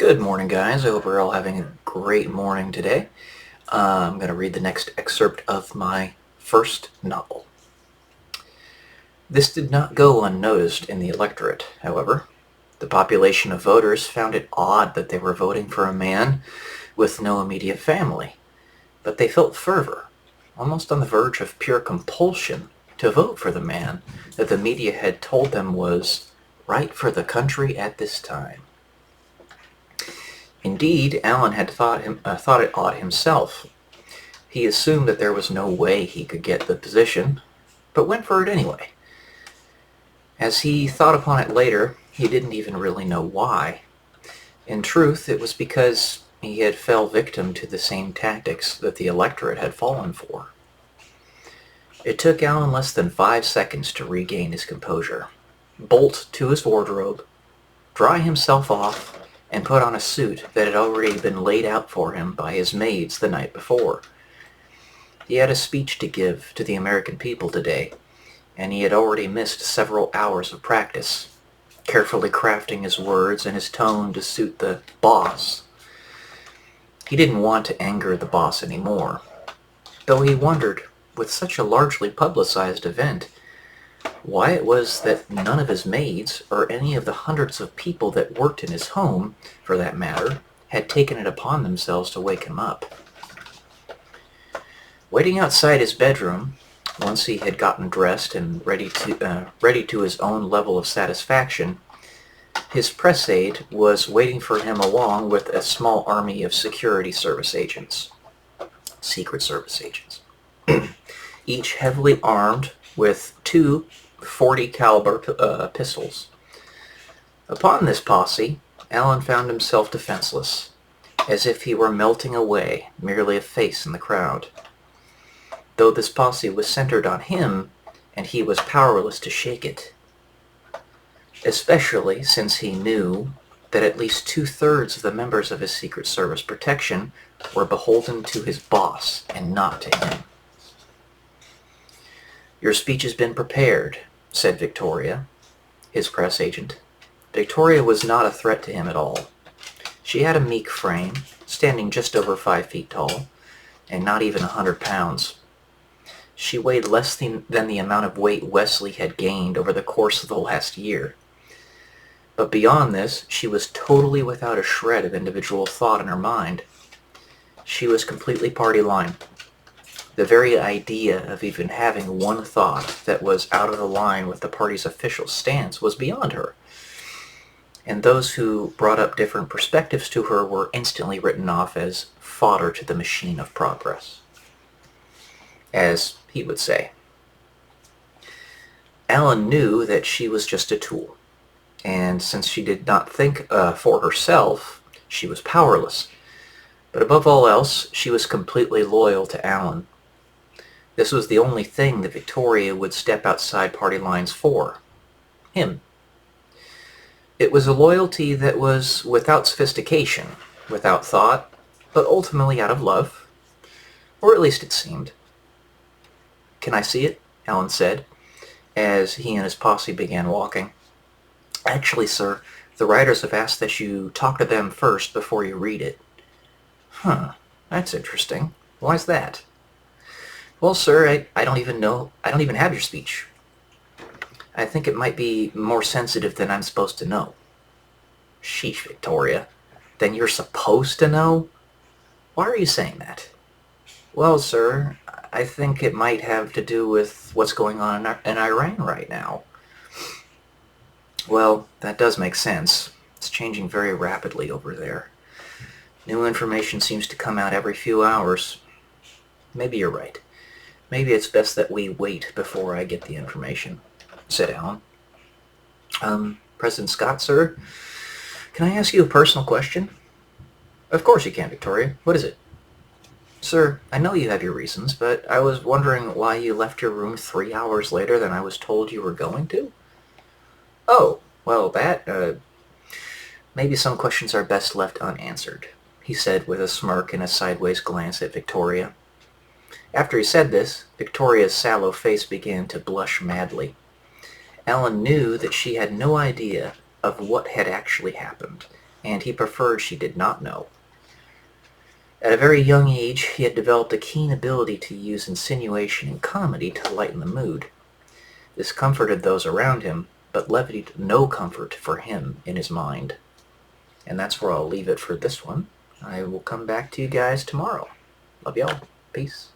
Good morning, guys. I hope we're all having a great morning today. I'm going to read the next excerpt of my first novel. This did not go unnoticed in the electorate, however. The population of voters found it odd that they were voting for a man with no immediate family, but they felt fervor, almost on the verge of pure compulsion, to vote for the man that the media had told them was right for the country at this time. Indeed, Allen had thought it odd himself. He assumed that there was no way he could get the position, but went for it anyway. As he thought upon it later, he didn't even really know why. In truth, it was because he had fell victim to the same tactics that the electorate had fallen for. It took Allen less than 5 seconds to regain his composure, bolt to his wardrobe, dry himself off, and put on a suit that had already been laid out for him by his maids the night before. He had a speech to give to the American people today, and he had already missed several hours of practice, carefully crafting his words and his tone to suit the boss. He didn't want to anger the boss anymore, though he wondered, with such a largely publicized event, why it was that none of his maids, or any of the hundreds of people that worked in his home, for that matter, had taken it upon themselves to wake him up. Waiting outside his bedroom, once he had gotten dressed and ready to his own level of satisfaction, his press aide was waiting for him along with a small army of secret service agents, each heavily armed with two .40 caliber pistols. Upon this posse, Allen found himself defenseless, as if he were melting away, merely a face in the crowd. Though this posse was centered on him, and he was powerless to shake it. Especially since he knew that at least 2/3 of the members of his Secret Service protection were beholden to his boss and not to him. "Your speech has been prepared," said Victoria, his press agent. Victoria was not a threat to him at all. She had a meek frame, standing just over 5 feet tall, and not even 100 pounds. She weighed less than the amount of weight Wesley had gained over the course of the last year. But beyond this, she was totally without a shred of individual thought in her mind. She was completely party line. The very idea of even having one thought that was out of the line with the party's official stance was beyond her. And those who brought up different perspectives to her were instantly written off as fodder to the machine of progress, as he would say. Allen knew that she was just a tool, and since she did not think for herself, she was powerless. But above all else, she was completely loyal to Allen. This was the only thing that Victoria would step outside party lines for. Him. It was a loyalty that was without sophistication, without thought, but ultimately out of love. Or at least it seemed. "Can I see it?" Allen said, as he and his posse began walking. "Actually, sir, the writers have asked that you talk to them first before you read it." "Huh, that's interesting. Why's that?" "Well, sir, I don't even have your speech. I think it might be more sensitive than I'm supposed to know." "Sheesh, Victoria. Then you're supposed to know? Why are you saying that?" "Well, sir, I think it might have to do with what's going on in Iran right now." "Well, that does make sense. It's changing very rapidly over there. New information seems to come out every few hours. Maybe you're right. Maybe it's best that we wait before I get the information," said Allen. "President Scott, sir, can I ask you a personal question?" "Of course you can, Victoria. What is it?" "Sir, I know you have your reasons, but I was wondering why you left your room 3 hours later than I was told you were going to." "Oh, well, maybe some questions are best left unanswered," he said with a smirk and a sideways glance at Victoria. After he said this, Victoria's sallow face began to blush madly. Allen knew that she had no idea of what had actually happened, and he preferred she did not know. At a very young age, he had developed a keen ability to use insinuation and comedy to lighten the mood. This comforted those around him, but levied no comfort for him in his mind. And that's where I'll leave it for this one. I will come back to you guys tomorrow. Love y'all. Peace.